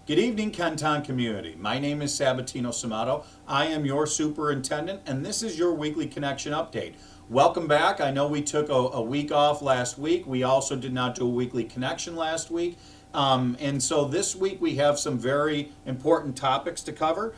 Good evening, Kenton community. My name is Sabatino Samato. I am your superintendent, and this is your weekly connection update. Welcome back. I know we took a week off last week. We also did not do a weekly connection last week. And so this week we have some very important topics to cover.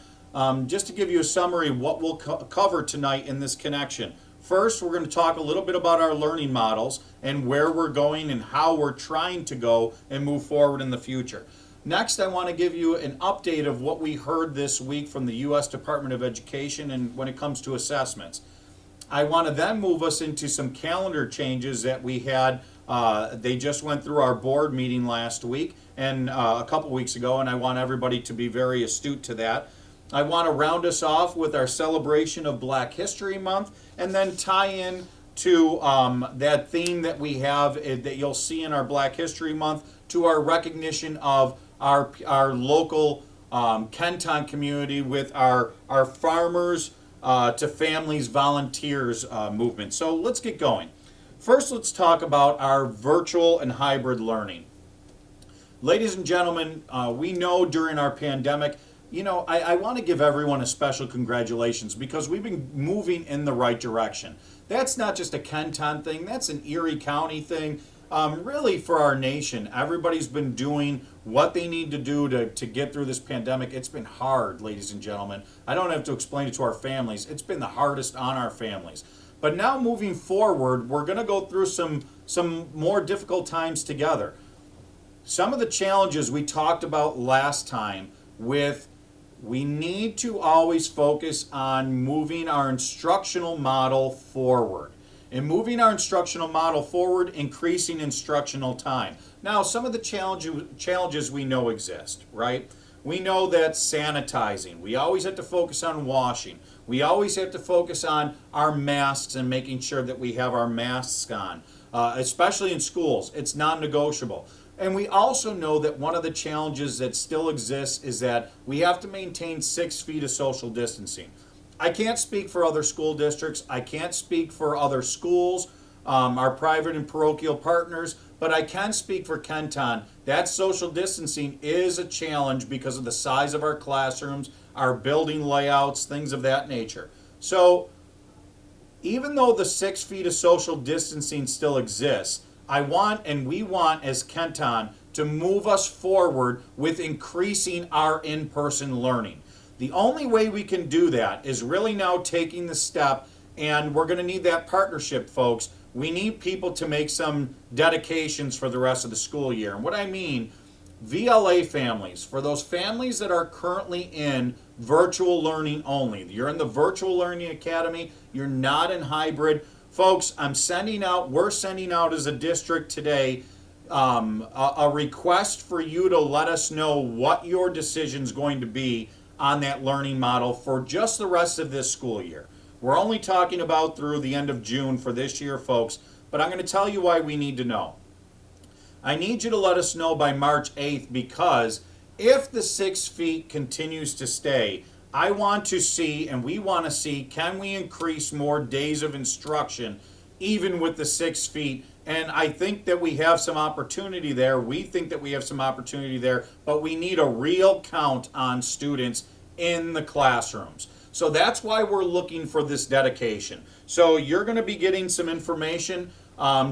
Just to give you a summary of what we'll cover tonight in this connection. First, we're going to talk a little bit about our learning models and where we're going and how we're trying to go and move forward in the future. Next, I want to give you an update of what we heard this week from the U.S. Department of Education and when it comes to assessments. I want to then move us into some calendar changes that we had. They just went through our board meeting last week and a couple weeks ago, and I want everybody to be very astute to that. I want to round us off with our celebration of Black History Month and then tie in to that theme that we have that you'll see in our Black History Month to our recognition of our local Kenton community with our farmers to families volunteers movement. So let's get going. First, let's talk about our virtual and hybrid learning. Ladies and gentlemen, we know during our pandemic, I want to give everyone a special congratulations because we've been moving in the right direction. That's not just a Kenton thing, that's an Erie County thing. Really for our nation, everybody's been doing what they need to do to get through this pandemic. It's been hard, ladies and gentlemen. I don't have to explain it to our families. It's been the hardest on our families. But now moving forward, we're going to go through some more difficult times together. Some of the challenges we talked about last time we need to always focus on moving our instructional model forward. In moving our instructional model forward, increasing instructional time. Now, some of the challenges we know exist, right? We know that sanitizing. We always have to focus on washing. We always have to focus on our masks and making sure that we have our masks on, especially in schools. It's non-negotiable. And we also know that one of the challenges that still exists is that we have to maintain 6 feet of social distancing. I can't speak for other school districts. I can't speak for other schools, our private and parochial partners, but I can speak for Kenton. That social distancing is a challenge because of the size of our classrooms, our building layouts, things of that nature. So even though the 6 feet of social distancing still exists, we want as Kenton to move us forward with increasing our in-person learning. The only way we can do that is really now taking the step, and we're going to need that partnership, folks. We need people to make some dedications for the rest of the school year. And what I mean, VLA families, for those families that are currently in virtual learning only, you're in the Virtual Learning Academy, you're not in hybrid. Folks, we're sending out as a district today a request for you to let us know what your decision's going to be on that learning model for just the rest of this school year. We're only talking about through the end of June for this year, folks, but I'm going to tell you why we need to know. I need you to let us know by March 8th because if the 6 feet continues to stay, I want to see, and we want to see, can we increase more days of instruction even with the 6 feet? And I think that we have some opportunity there. We think that we have some opportunity there, but we need a real count on students in the classrooms. So that's why we're looking for this dedication. So you're going to be getting some information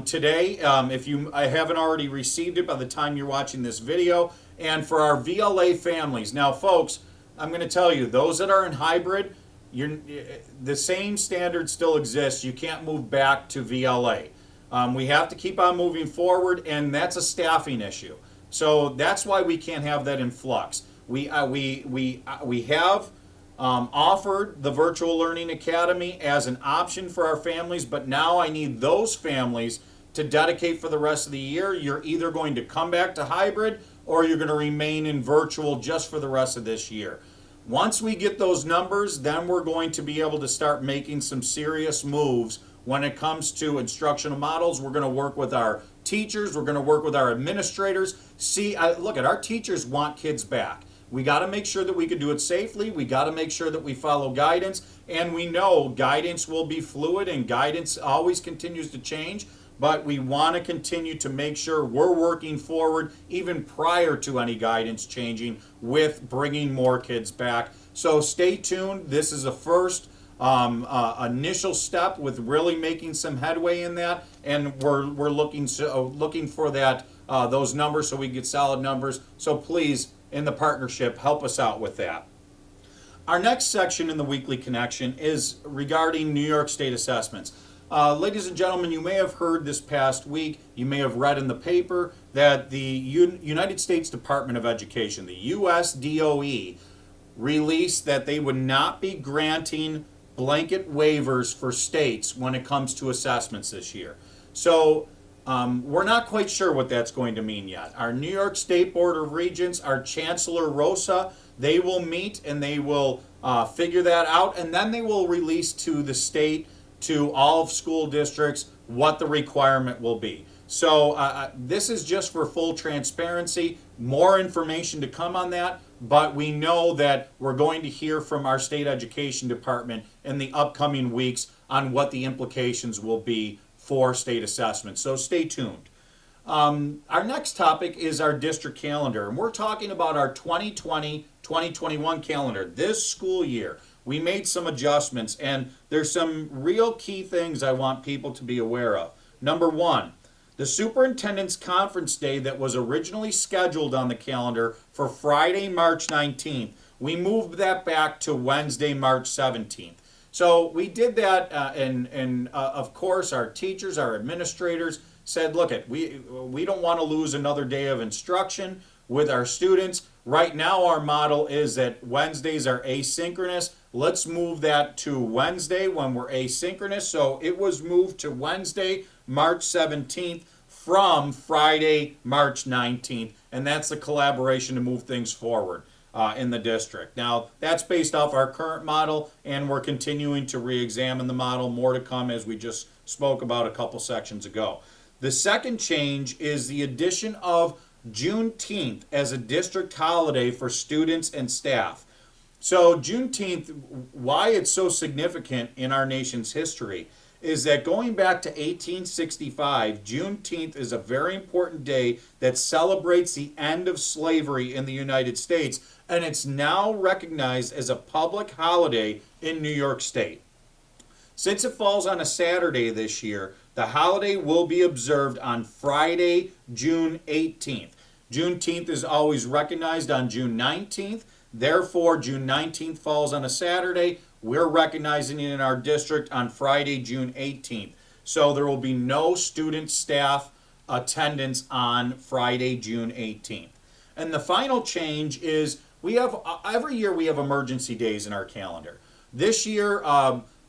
today. If you haven't already received it by the time you're watching this video. And for our VLA families. Now, folks, I'm going to tell you, those that are in hybrid, the same standard still exists. You can't move back to VLA. We have to keep on moving forward, and that's a staffing issue. So that's why we can't have that in flux. We have offered the Virtual Learning Academy as an option for our families, but now I need those families to dedicate for the rest of the year. You're either going to come back to hybrid or you're going to remain in virtual just for the rest of this year. Once we get those numbers, then we're going to be able to start making some serious moves when it comes to instructional models. We're going to work with our teachers. We're going to work with our administrators. Look, our teachers want kids back. We got to make sure that we can do it safely. We got to make sure that we follow guidance. And we know guidance will be fluid and guidance always continues to change. but we want to continue to make sure we're working forward even prior to any guidance changing with bringing more kids back. So stay tuned. This is a first initial step with really making some headway in that, and we're looking for that those numbers so we get solid numbers. So please, in the partnership, help us out with that. Our next section in the Weekly Connection is regarding New York State assessments. Ladies and gentlemen, you may have heard this past week, you may have read in the paper that the United States Department of Education, the USDOE, released that they would not be granting blanket waivers for states when it comes to assessments this year. So we're not quite sure what that's going to mean yet. Our New York State Board of Regents, our Chancellor Rosa, they will meet and they will figure that out, and then they will release to the state, to all of school districts, what the requirement will be. So this is just for full transparency. More information to come on that, but we know that we're going to hear from our state education department in the upcoming weeks on what the implications will be for state assessment. So stay tuned. Our next topic is our district calendar, and we're talking about our 2020-2021 calendar. This school year, we made some adjustments, and there's some real key things I want people to be aware of. Number one, the superintendent's conference day that was originally scheduled on the calendar for Friday, March 19th, we moved that back to Wednesday, March 17th. So we did that, and of course, our teachers, our administrators said, look, we don't want to lose another day of instruction with our students. Right now, our model is that Wednesdays are asynchronous. Let's move that to Wednesday when we're asynchronous. So it was moved to Wednesday, March 17th from Friday, March 19th. And that's the collaboration to move things forward in the district. Now, that's based off our current model, and we're continuing to re-examine the model. More to come, as we just spoke about a couple sections ago. The second change is the addition of Juneteenth as a district holiday for students and staff. So Juneteenth, why it's so significant in our nation's history is that going back to 1865, Juneteenth is a very important day that celebrates the end of slavery in the United States, and it's now recognized as a public holiday in New York State. Since it falls on a Saturday this year, the holiday will be observed on Friday, June 18th. Juneteenth is always recognized on June 19th. Therefore, June 19th falls on a Saturday. We're recognizing it in our district on Friday, June 18th. So there will be no student staff attendance on Friday, June 18th. And the final change is every year we have emergency days in our calendar. This year,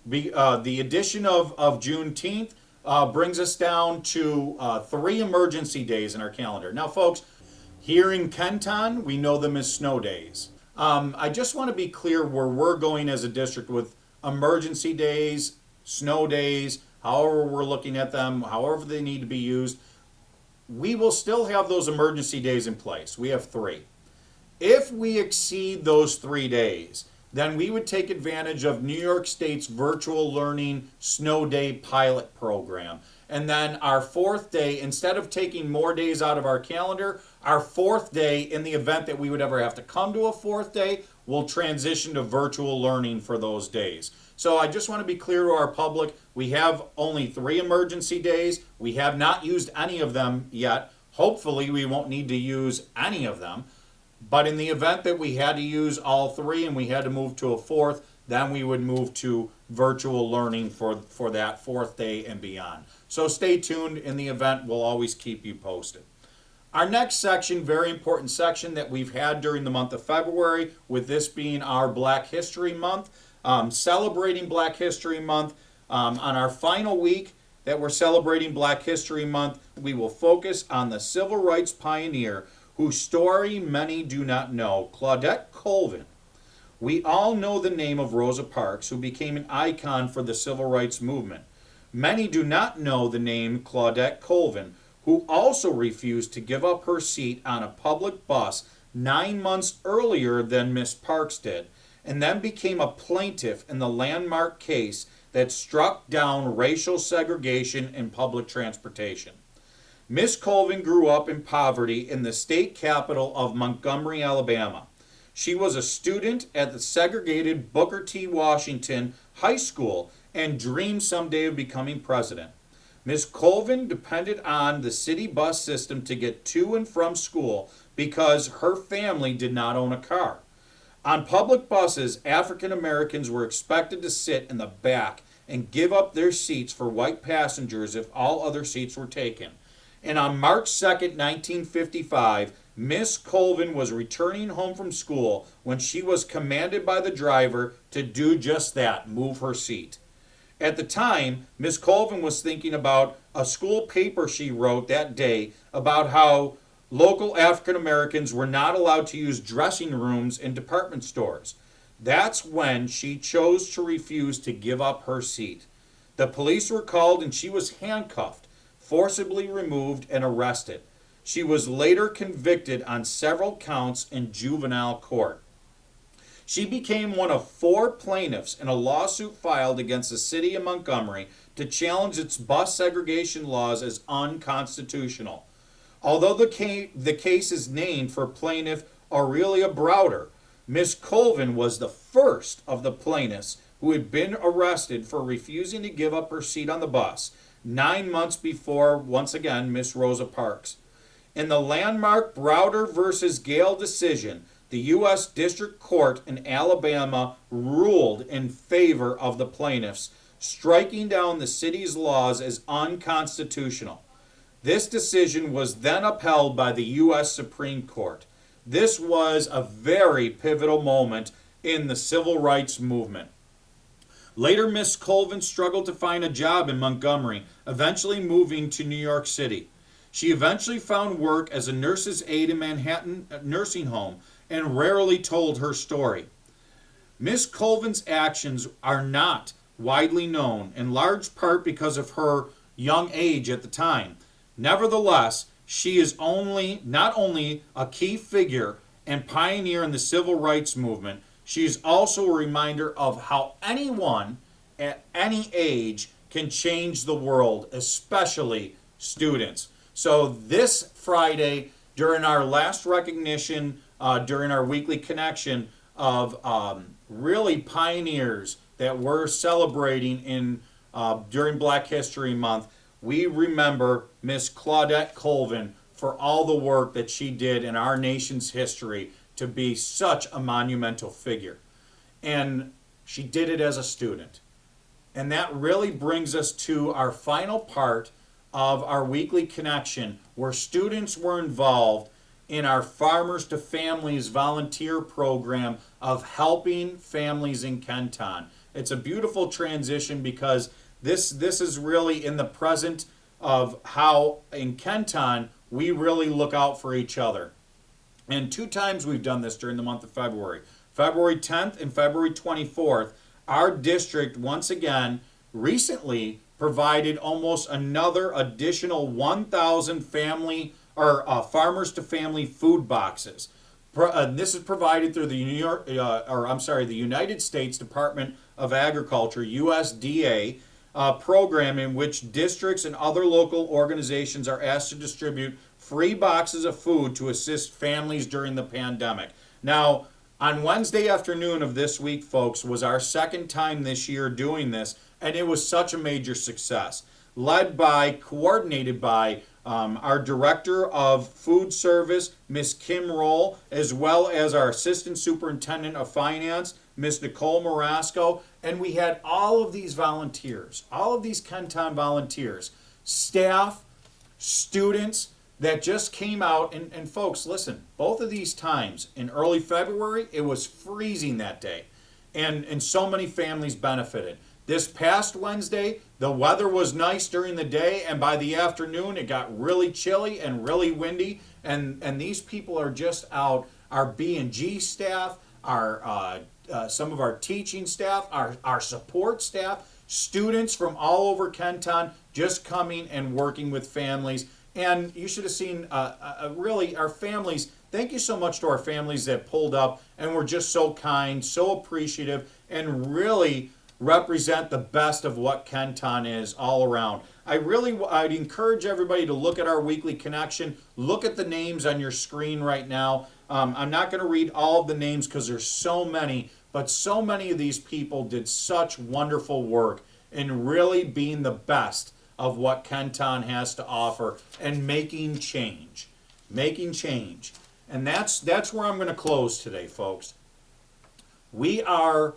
the addition of Juneteenth brings us down to 3 emergency days in our calendar. Now, folks, here in Kenton, we know them as snow days. I just want to be clear where we're going as a district with emergency days, snow days, however we're looking at them, however they need to be used. We will still have those emergency days in place. We have 3. If we exceed those 3 days, then we would take advantage of New York State's virtual learning snow day pilot program. And then our 4th day, instead of taking more days out of our calendar, our 4th day, in the event that we would ever have to come to a 4th day, will transition to virtual learning for those days. So I just want to be clear to our public, we have only 3 emergency days. We have not used any of them yet. Hopefully we won't need to use any of them. But in the event that we had to use all 3 and we had to move to a 4th, then we would move to virtual learning for that 4th day and beyond. So stay tuned. In the event, we'll always keep you posted. Our next section, very important section that we've had during the month of February, with this being our Black History Month, celebrating Black History Month. On our final week that we're celebrating Black History Month, we will focus on the civil rights pioneer whose story many do not know, Claudette Colvin. We all know the name of Rosa Parks, who became an icon for the civil rights movement. Many do not know the name Claudette Colvin, who also refused to give up her seat on a public bus 9 months earlier than Miss Parks did, and then became a plaintiff in the landmark case that struck down racial segregation in public transportation. Miss Colvin grew up in poverty in the state capital of Montgomery, Alabama. She was a student at the segregated Booker T. Washington High School and dreamed someday of becoming president. Miss Colvin depended on the city bus system to get to and from school because her family did not own a car. On public buses, African Americans were expected to sit in the back and give up their seats for white passengers if all other seats were taken. And on March 2nd, 1955, Miss Colvin was returning home from school when she was commanded by the driver to do just that, move her seat. At the time, Miss Colvin was thinking about a school paper she wrote that day about how local African Americans were not allowed to use dressing rooms in department stores. That's when she chose to refuse to give up her seat. The police were called and she was handcuffed, forcibly removed, and arrested. She was later convicted on several counts in juvenile court. She became one of 4 plaintiffs in a lawsuit filed against the city of Montgomery to challenge its bus segregation laws as unconstitutional. Although the case is named for plaintiff Aurelia Browder, Miss Colvin was the first of the plaintiffs who had been arrested for refusing to give up her seat on the bus, 9 months before, once again, Miss Rosa Parks. In the landmark Browder versus Gale decision, the U.S. District Court in Alabama ruled in favor of the plaintiffs, striking down the city's laws as unconstitutional. This decision was then upheld by the U.S. Supreme Court. This was a very pivotal moment in the civil rights movement. Later, Miss Colvin struggled to find a job in Montgomery, eventually moving to New York City. She eventually found work as a nurse's aide in Manhattan nursing home and rarely told her story. Miss Colvin's actions are not widely known, in large part because of her young age at the time. Nevertheless, she is not only a key figure and pioneer in the civil rights movement, she is also a reminder of how anyone at any age can change the world, especially students. So this Friday, during our last recognition, during our weekly connection of really pioneers that we're celebrating during Black History Month, we remember Miss Claudette Colvin for all the work that she did in our nation's history to be such a monumental figure. And she did it as a student. And that really brings us to our final part of our weekly connection, where students were involved in our Farmers to Families volunteer program of helping families in Kenton. It's a beautiful transition because this is really in the present of how in Kenton we really look out for each other. And 2 times we've done this during the month of February. February 10th and February 24th, our district once again recently provided almost another additional 1,000 family or farmers to family food boxes. This is provided through the the United States Department of Agriculture (USDA) program, in which districts and other local organizations are asked to distribute free boxes of food to assist families during the pandemic. Now, on Wednesday afternoon of this week, folks, was our second time this year doing this, and it was such a major success. Coordinated by our Director of Food Service, Ms. Kim Roll, as well as our Assistant Superintendent of Finance, Ms. Nicole Marasco, and we had all of these volunteers, all of these Kenton volunteers, staff, students that just came out, and folks, listen, both of these times, in early February, it was freezing that day, and so many families benefited. This past Wednesday, the weather was nice during the day, and by the afternoon, it got really chilly and really windy, and these people are just out, our B&G staff, our some of our teaching staff, our support staff, students from all over Kenton just coming and working with families. And you should have seen really our families. Thank you so much to our families that pulled up and were just so kind, so appreciative, and really represent the best of what Kenton is all around. I'd encourage everybody to look at our weekly connection. Look at the names on your screen right now. I'm not going to read all of the names because there's so many, but so many of these people did such wonderful work in really being the best of what Kenton has to offer and making change. Making change. And that's where I'm going to close today, folks. We are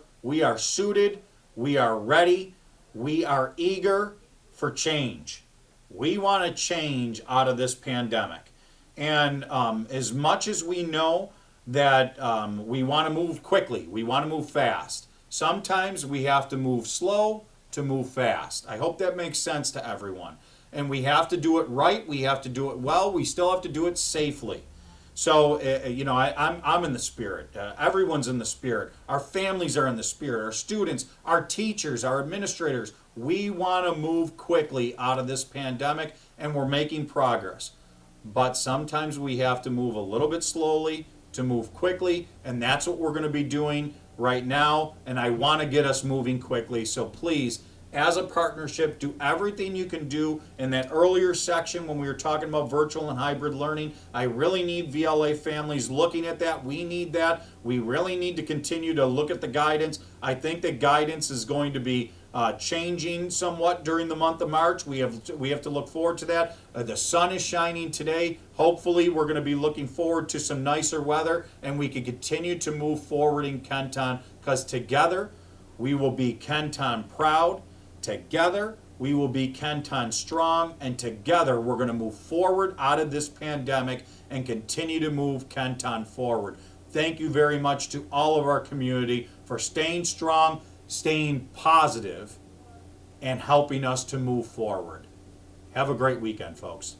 suited, we are ready, we are eager for change. We want to change out of this pandemic. And as much as we know that we want to move quickly, we want to move fast, sometimes we have to move slow to move fast. I hope that makes sense to everyone. And we have to do it right, we have to do it well, we still have to do it safely. So, I'm in the spirit. Everyone's in the spirit. Our families are in the spirit. Our students, our teachers, our administrators. We want to move quickly out of this pandemic, and we're making progress. But sometimes we have to move a little bit slowly to move quickly, and that's what we're going to be doing right now. And I want to get us moving quickly. So please, as a partnership, do everything you can do. In that earlier section when we were talking about virtual and hybrid learning, I really need VLA families looking at that. We need that. We really need to continue to look at the guidance. I think the guidance is going to be changing somewhat during the month of March. We have to look forward to that. The sun is shining today. Hopefully we're going to be looking forward to some nicer weather, and we can continue to move forward in Kenton, because together we will be Kenton proud. Together, we will be Kenton strong, and together we're going to move forward out of this pandemic and continue to move Kenton forward. Thank you very much to all of our community for staying strong, staying positive, and helping us to move forward. Have a great weekend, folks.